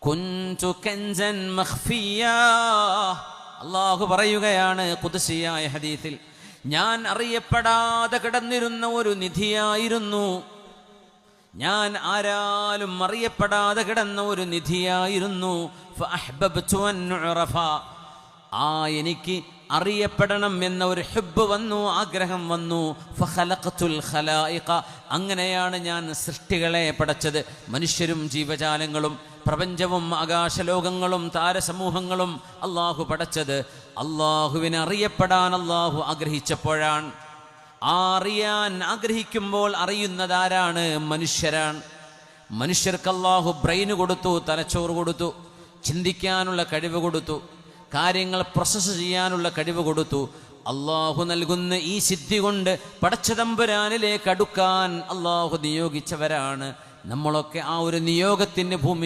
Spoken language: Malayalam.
കുന്തു കൻസൻ മഖ്ഫിയാ. അല്ലാഹു പറയുകയാണ് ഖുദ്സിയായ ഹദീസിൽ, ഞാൻ അറിയപ്പെടാതെ കിടന്നിരുന്ന ഒരു നിധിയായിരുന്നു, ഞാൻ ആരാലും അറിയപ്പെടാതെ കിടന്ന ഒരു നിധിയായിരുന്നു. ഫഅഹ്ബബ്തു അൻ ഉറഫ, എനിക്ക് അറിയപ്പെടണം എന്ന ഒരു ഹുബ്ബ് വന്നു, ആഗ്രഹം വന്നു. ഫഖലഖതുൽ ഖലായിഖ, അങ്ങനെയാണ് ഞാൻ സൃഷ്ടികളെ പടച്ചത്. മനുഷ്യരും ജീവജാലങ്ങളും പ്രപഞ്ചവും ആകാശലോകങ്ങളും താരസമൂഹങ്ങളും അള്ളാഹു പടച്ചത് അള്ളാഹുവിനെ അറിയപ്പെടാൻ അള്ളാഹു ആഗ്രഹിച്ചപ്പോഴാണ്. അറിയാൻ ആഗ്രഹിക്കുമ്പോൾ അറിയുന്നതാരാണ്? മനുഷ്യരാണ്. മനുഷ്യർക്ക് അള്ളാഹു ബ്രെയിന് കൊടുത്തു, തലച്ചോറ് കൊടുത്തു, ചിന്തിക്കാനുള്ള കഴിവ് കൊടുത്തു, കാര്യങ്ങൾ പ്രോസസ്സ് ചെയ്യാനുള്ള കഴിവ് കൊടുത്തു. അള്ളാഹു നൽകുന്ന ഈ സിദ്ധി കൊണ്ട് പടച്ചതമ്പുരാനിലേക്ക് അടുക്കാൻ അള്ളാഹു നിയോഗിച്ചവരാണ് നമ്മളൊക്കെ. ആ ഒരു നിയോഗത്തിന് ഭൂമി